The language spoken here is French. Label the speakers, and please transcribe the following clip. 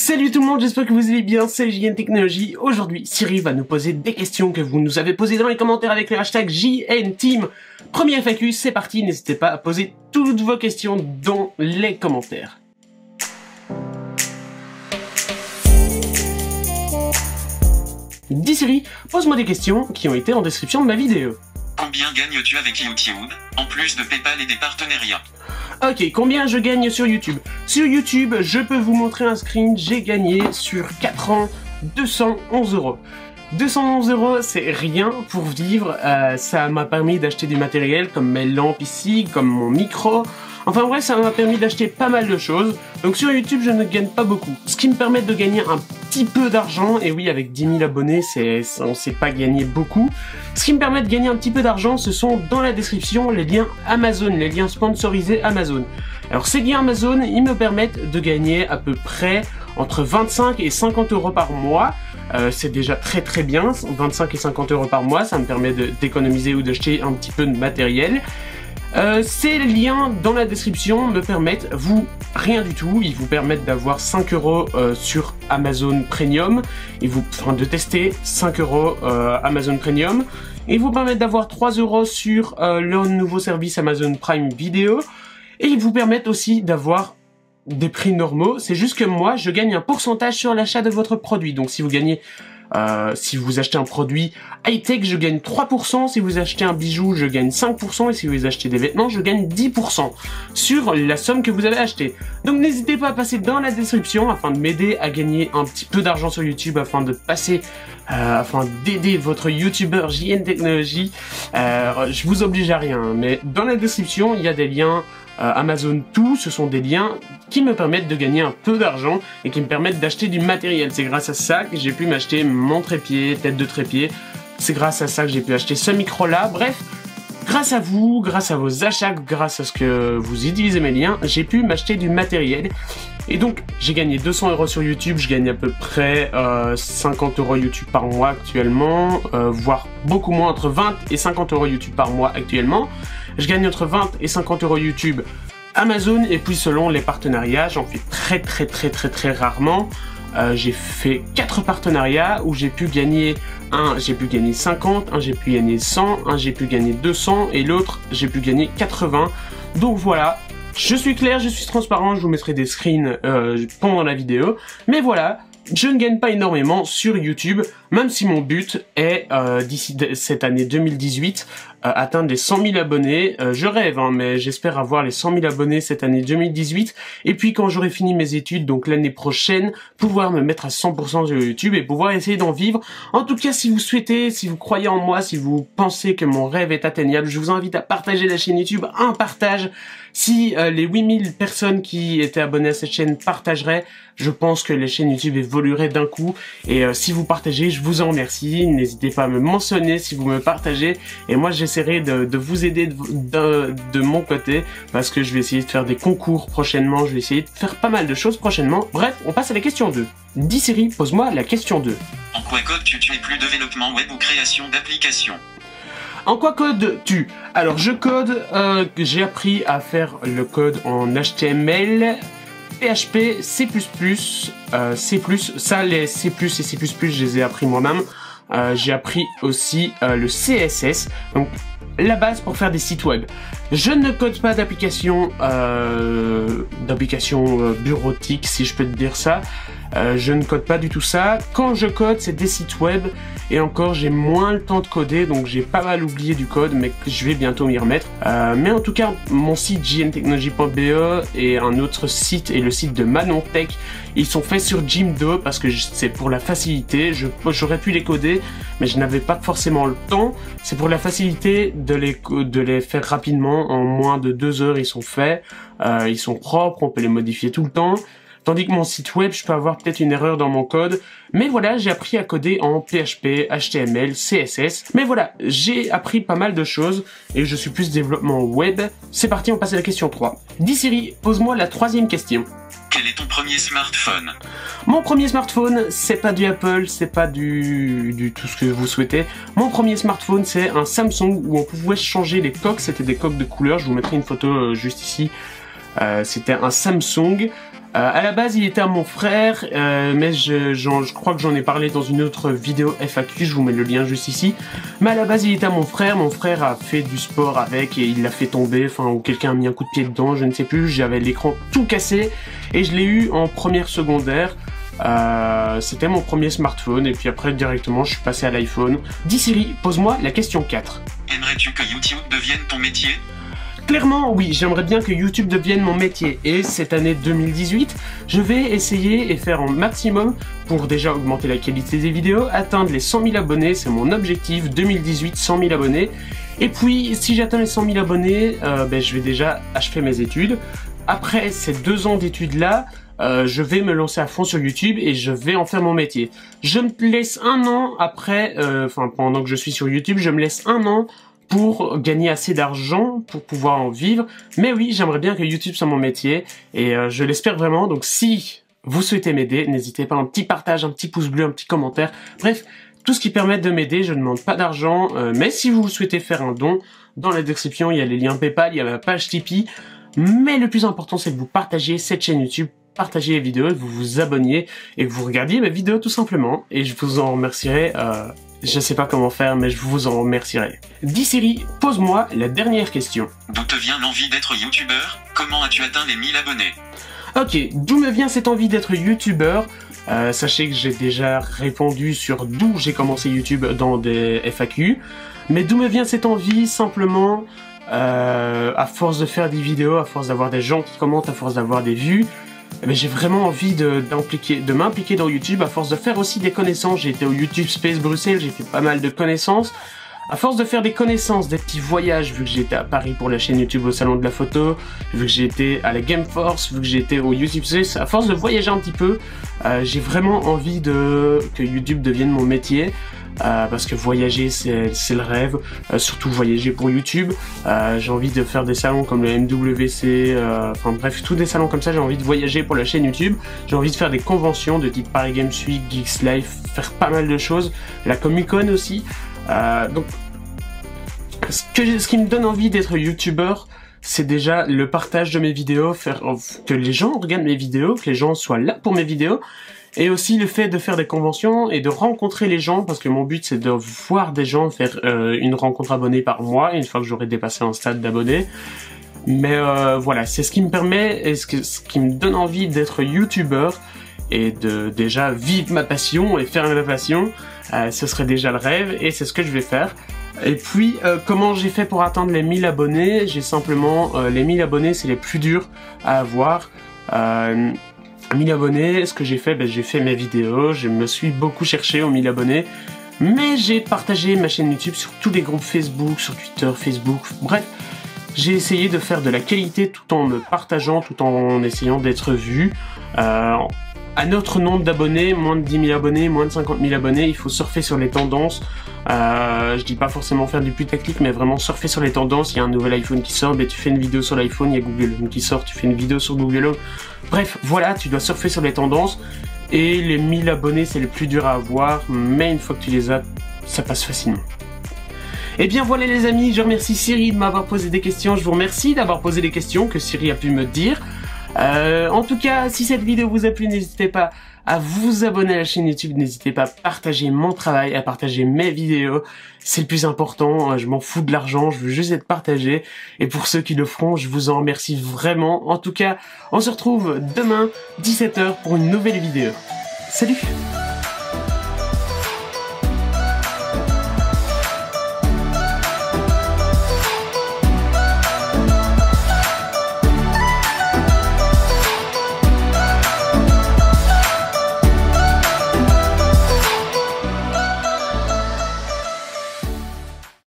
Speaker 1: Salut tout le monde, j'espère que vous allez bien, c'est JN Technologie. Aujourd'hui, Siri va nous poser des questions que vous nous avez posées dans les commentaires avec le hashtag JNTeam. Premier FAQ, c'est parti, n'hésitez pas à poser toutes vos questions dans les commentaires. Dis Siri, pose-moi des questions qui ont été en description de ma vidéo.
Speaker 2: Combien gagnes-tu avec YouTube, en plus de PayPal et des partenariats?
Speaker 1: Ok, combien je gagne sur YouTube? Sur YouTube, je peux vous montrer un screen, j'ai gagné sur 4 ans 211 €. 211 €, c'est rien pour vivre, ça m'a permis d'acheter du matériel comme mes lampes ici, comme mon micro. Enfin bref, ça m'a permis d'acheter pas mal de choses. Donc sur YouTube, je ne gagne pas beaucoup. Ce qui me permet de gagner un petit peu d'argent. Et oui, avec 10 000 abonnés, on sait pas gagner beaucoup. Ce qui me permet de gagner un petit peu d'argent, ce sont dans la description les liens Amazon, les liens sponsorisés Amazon. Alors ces liens Amazon, ils me permettent de gagner à peu près entre 25 et 50 € par mois. C'est déjà très bien, 25 et 50 € par mois, ça me permet d'économiser ou d'acheter un petit peu de matériel. Ces liens dans la description me permettent, rien du tout, ils vous permettent d'avoir 5 € sur Amazon Premium, de tester 5 € Amazon Premium, et vous permettent d'avoir 3 € sur le nouveau service Amazon Prime Video, et ils vous permettent aussi d'avoir des prix normaux. C'est juste que moi, je gagne un pourcentage sur l'achat de votre produit, donc si vous gagnez... si vous achetez un produit high-tech, je gagne 3%, si vous achetez un bijou, je gagne 5%, et si vous achetez des vêtements, je gagne 10% sur la somme que vous avez achetée. Donc n'hésitez pas à passer dans la description afin de m'aider à gagner un petit peu d'argent sur YouTube, afin d'aider votre youtubeur JN Technologie. Je vous oblige à rien, mais dans la description, il y a des liens Amazon tout, ce sont des liens qui me permettent de gagner un peu d'argent et qui me permettent d'acheter du matériel. C'est grâce à ça que j'ai pu m'acheter mon trépied, tête de trépied. C'est grâce à ça que j'ai pu acheter ce micro là. Bref, grâce à vous, grâce à vos achats, grâce à ce que vous utilisez mes liens, j'ai pu m'acheter du matériel. Et donc j'ai gagné 200 € sur YouTube, je gagne à peu près 50 € YouTube par mois actuellement, voire beaucoup moins, entre 20 et 50 € YouTube par mois actuellement. Je gagne entre 20 et 50 € YouTube Amazon, et puis selon les partenariats, j'en fais très rarement. J'ai fait 4 partenariats où j'ai pu gagner j'ai pu gagner 50, j'ai pu gagner 100, j'ai pu gagner 200, et l'autre j'ai pu gagner 80. Donc voilà, je suis clair, je suis transparent, je vous mettrai des screens pendant la vidéo. Mais voilà, je ne gagne pas énormément sur YouTube, même si mon but est, d'ici cette année 2018, atteindre les 100 000 abonnés. Je rêve, mais j'espère avoir les 100 000 abonnés cette année 2018. Et puis quand j'aurai fini mes études, donc l'année prochaine, pouvoir me mettre à 100% sur YouTube et pouvoir essayer d'en vivre. En tout cas, si vous souhaitez, si vous croyez en moi, si vous pensez que mon rêve est atteignable, je vous invite à partager la chaîne YouTube, un partage. Si les 8000 personnes qui étaient abonnées à cette chaîne partageraient, je pense que les chaînes YouTube évolueraient d'un coup. Et si vous partagez, je vous en remercie. N'hésitez pas à me mentionner si vous me partagez. Et moi, j'essaierai de vous aider de mon côté, parce que je vais essayer de faire des concours prochainement. Je vais essayer de faire pas mal de choses prochainement. Bref, on passe à la question 2. Dis Siri, pose-moi la question 2.
Speaker 2: En quoi codes-tu es plus développement web ou création d'applications?
Speaker 1: En quoi codes-tu? Alors je code, j'ai appris à faire le code en HTML, PHP, C++, C++, ça les C++ et C++, je les ai appris moi-même. J'ai appris aussi le CSS, donc la base pour faire des sites web. Je ne code pas d'application bureautique, si je peux te dire ça. Je ne code pas du tout ça. Quand je code, c'est des sites web, et encore j'ai moins le temps de coder, donc j'ai pas mal oublié du code, mais je vais bientôt m'y remettre. Mais en tout cas, mon site jntechnologie.be et un autre site, et le site de Manon Tech, ils sont faits sur Jimdo parce que c'est pour la facilité. J'aurais pu les coder, mais je n'avais pas forcément le temps. C'est pour la facilité de les faire rapidement. En moins de 2 heures, ils sont faits. Ils sont propres, on peut les modifier tout le temps. Tandis que mon site web, je peux avoir peut-être une erreur dans mon code. Mais voilà, j'ai appris à coder en PHP, HTML, CSS. Mais voilà, j'ai appris pas mal de choses et je suis plus développement web. C'est parti, on passe à la question 3. Dis Siri, pose-moi la 3e question.
Speaker 2: Quel est ton premier smartphone?
Speaker 1: Mon premier smartphone, c'est pas du Apple, c'est pas du tout ce que vous souhaitez. Mon premier smartphone, c'est un Samsung où on pouvait changer les coques. C'était des coques de couleur. Je vous mettrai une photo juste ici. C'était un Samsung. À la base, il était à mon frère, mais je crois que j'en ai parlé dans une autre vidéo FAQ, je vous mets le lien juste ici. Mais à la base, il était à mon frère a fait du sport avec et il l'a fait tomber, enfin, ou quelqu'un a mis un coup de pied dedans, je ne sais plus, j'avais l'écran tout cassé et je l'ai eu en première secondaire. C'était mon premier smartphone et puis après directement je suis passé à l'iPhone. Dis Siri, pose-moi la question 4.
Speaker 2: Aimerais-tu que YouTube devienne ton métier?
Speaker 1: Clairement, oui, j'aimerais bien que YouTube devienne mon métier et cette année 2018, je vais essayer et faire un maximum pour déjà augmenter la qualité des vidéos, atteindre les 100 000 abonnés, c'est mon objectif 2018, 100 000 abonnés. Et puis, si j'atteins les 100 000 abonnés, je vais déjà achever mes études. Après ces 2 ans d'études-là, je vais me lancer à fond sur YouTube et je vais en faire mon métier. Je me laisse 1 an après, pendant que je suis sur YouTube, je me laisse 1 an pour gagner assez d'argent pour pouvoir en vivre. Mais oui, j'aimerais bien que YouTube soit mon métier et je l'espère vraiment. Donc si vous souhaitez m'aider, n'hésitez pas à un petit partage, un petit pouce bleu, un petit commentaire. Bref, tout ce qui permet de m'aider. Je ne demande pas d'argent, mais si vous souhaitez faire un don, dans la description, il y a les liens PayPal, il y a ma page Tipeee. Mais le plus important, c'est que vous partagiez cette chaîne YouTube, partagez les vidéos, que vous vous abonniez et que vous regardiez mes vidéos tout simplement. Et je vous en remercierai. Je sais pas comment faire, mais je vous en remercierai. Dis Siri, pose-moi la dernière question.
Speaker 2: D'où te vient l'envie d'être youtubeur? Comment as-tu atteint les 1000 abonnés?
Speaker 1: Ok, d'où me vient cette envie d'être youtubeur? Sachez que j'ai déjà répondu sur d'où j'ai commencé YouTube dans des FAQ. Mais d'où me vient cette envie? Simplement, à force de faire des vidéos, à force d'avoir des gens qui commentent, à force d'avoir des vues, j'ai vraiment envie de m'impliquer dans YouTube, à force de faire aussi des connaissances. J'ai été au YouTube Space Bruxelles, j'ai fait pas mal de connaissances. À force de faire des connaissances, des petits voyages, vu que j'étais à Paris pour la chaîne YouTube au Salon de la Photo, vu que j'étais à la Game Force, vu que j'étais au YouTube Space, à force de voyager un petit peu, j'ai vraiment envie que YouTube devienne mon métier. Parce que voyager c'est le rêve, surtout voyager pour YouTube. J'ai envie de faire des salons comme le MWC, bref, tous des salons comme ça. J'ai envie de voyager pour la chaîne YouTube. J'ai envie de faire des conventions de type Paris Games Week, Geeks Live, faire pas mal de choses. La Comic Con aussi. Donc, ce qui me donne envie d'être YouTubeur, c'est déjà le partage de mes vidéos, faire que les gens regardent mes vidéos, que les gens soient là pour mes vidéos. Et aussi le fait de faire des conventions et de rencontrer les gens, parce que mon but c'est de voir des gens, faire une rencontre abonnée par mois, une fois que j'aurai dépassé un stade d'abonnés. Mais voilà, c'est ce qui me permet et ce qui me donne envie d'être youtubeur et de déjà vivre ma passion et faire ma passion. Ce serait déjà le rêve et c'est ce que je vais faire. Et puis, comment j'ai fait pour atteindre les 1000 abonnés? J'ai simplement... les 1000 abonnés, c'est les plus durs à avoir. 1000 abonnés, ce que j'ai fait, j'ai fait mes vidéos, je me suis beaucoup cherché aux 1000 abonnés, mais j'ai partagé ma chaîne YouTube sur tous les groupes Facebook, sur Twitter, Facebook, bref, j'ai essayé de faire de la qualité tout en me partageant, tout en essayant d'être vu. À notre nombre d'abonnés, moins de 10 000 abonnés, moins de 50 000 abonnés, il faut surfer sur les tendances. Je dis pas forcément faire du putaclic, mais vraiment surfer sur les tendances. Il y a un nouvel iPhone qui sort, tu fais une vidéo sur l'iPhone, il y a Google Home qui sort, tu fais une vidéo sur Google Home. Bref, voilà, tu dois surfer sur les tendances. Et les 1000 abonnés, c'est le plus dur à avoir, mais une fois que tu les as, ça passe facilement. Et bien voilà les amis, je remercie Siri de m'avoir posé des questions. Je vous remercie d'avoir posé des questions que Siri a pu me dire. En tout cas, si cette vidéo vous a plu, n'hésitez pas à vous abonner à la chaîne YouTube, n'hésitez pas à partager mon travail, à partager mes vidéos, c'est le plus important, je m'en fous de l'argent, je veux juste être partagé, et pour ceux qui le feront, je vous en remercie vraiment. En tout cas, on se retrouve demain, 17 h pour une nouvelle vidéo. Salut!